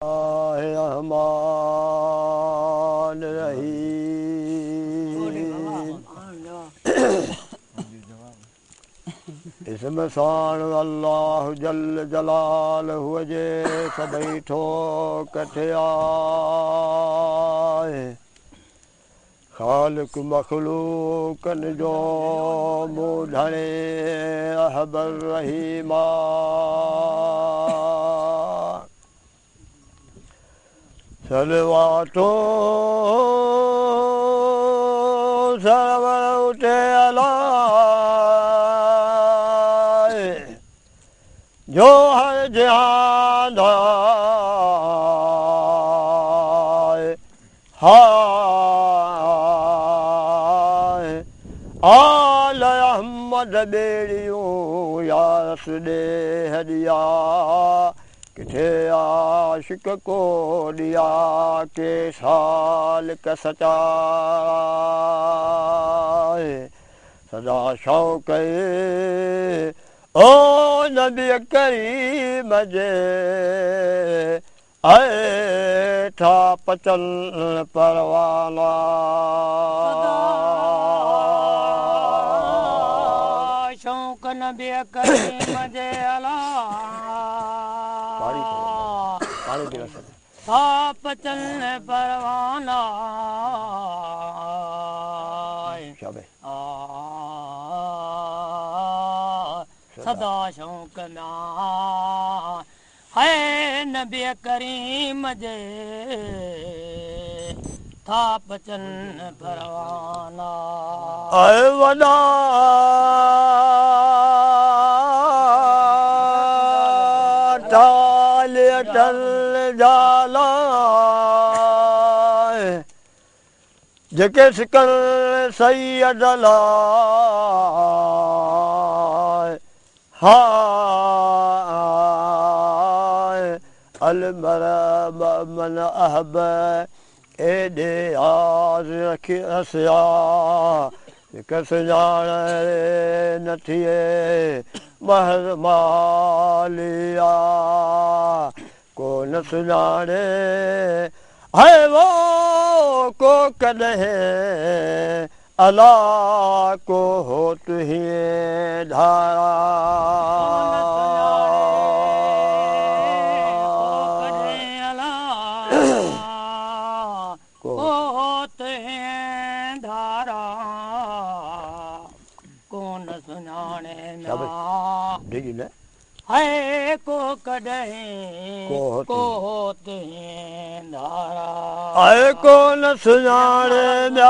रहमान रहीम इसमें साण अल्लाह जल जलाल हुए सभई ठोकठे आए खालिक मखलूकन जो मूढणे अहबर रहीमा सलवातो सरवर उठे अलाए जो हर जहान हाय आल अहमद बेड़ियूं यारस दे हदिया किथे आशिक को दिया के साल का सचाए सदा शौक ओ नबी करीम जे ऐ था पचल परवाना शौक नबी करीम जे अला आप चल परवाना सदा शौक ना है नबी करीम जे थाप चल परवाना ऐ वॾा टल जाला जेके सिकल सैयद हाय अलमर मन अहब एॾे आज़ रखी हसिया हिकु सुञाण न थिए महर मालिया को न सुञाणे है वो को कॾहिं अला को हो तुहिं धारा है को कॾहिं को होते धारा आए को न सुञाणे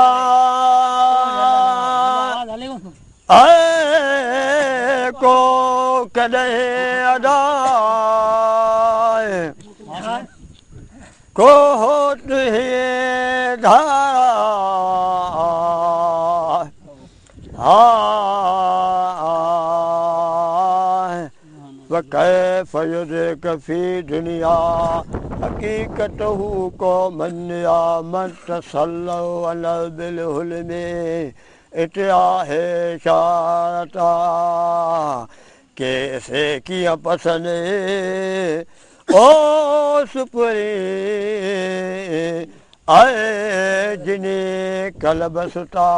आए को कॾहिं अदा को होते धारा कैफ युद्रिक फी दुनिया हकीकतहु को मन आमद तसल्लु अला बिलहुल्मी इतिया है शारता कैसे किया पसंद ओ सुपरी आए जिन्हें कलब सुता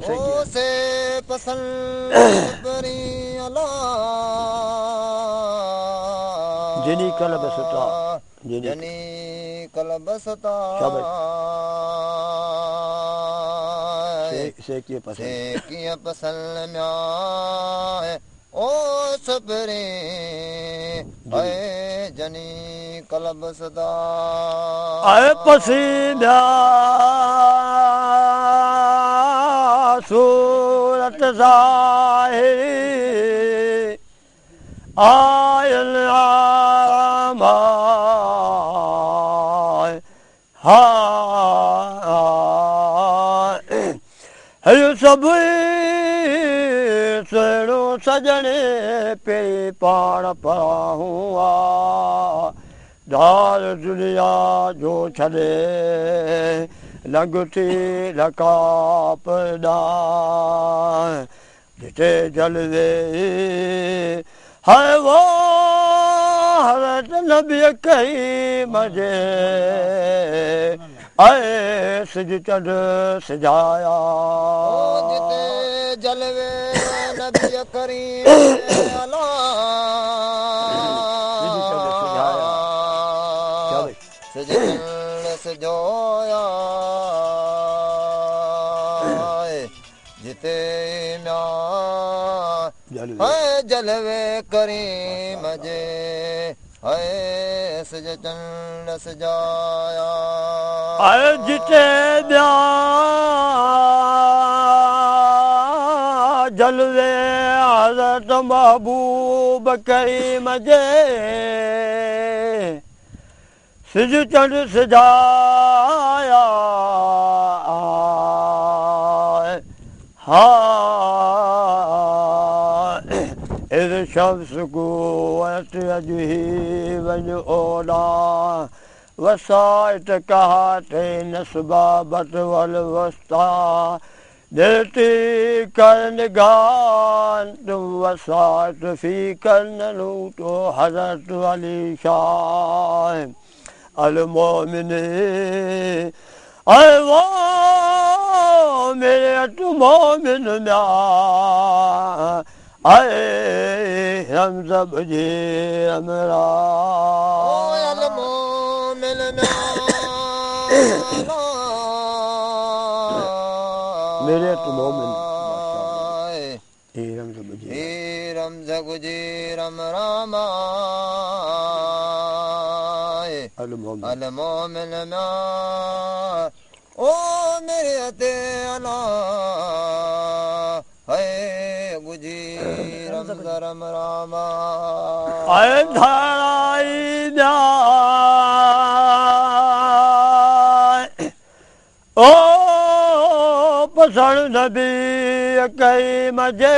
से पसंद जिनी कलब सुता जिनी कलब सुता से किया पसंद में ओ सबरे आए जनी कलब सुता आए पसीना सूरत ज़ाहिरी आयल हयो सभु सुहिणो सजणे पे पाण पराहूं आ दार दुनिया जो छॾे लंघती रकाब जिते जलवे है वो हज़रत नबी कई मजे आए सिज चंड सजाया जिते जलवे नबी करीम अला सिज चंड सजोया जिते है जलवे करीम जे है सिज चंड सजाया आए जिते ॿिया जलवे हज़रत महबूब करीम जे सिज चंड सजाया हा शम्स कुव्वत अजही वञ ओॾा वसाइट कहाते नस्बाबत वल वस्ता दिलती कर निगान तुम वसाइट फी करन लूटो हज़रत अली शाह अल मोमिने अल वो मेरे तू मोमिन म्या आए हम सब जी हमरा अल मोमिन मेरे तो मोमिन रमज़ गुजी रम रामा अल मोमिन ओ मेरे ते अला है गुजी रमज़ रम रामा आए धाराई जा ओ पसंद नबी कई मजे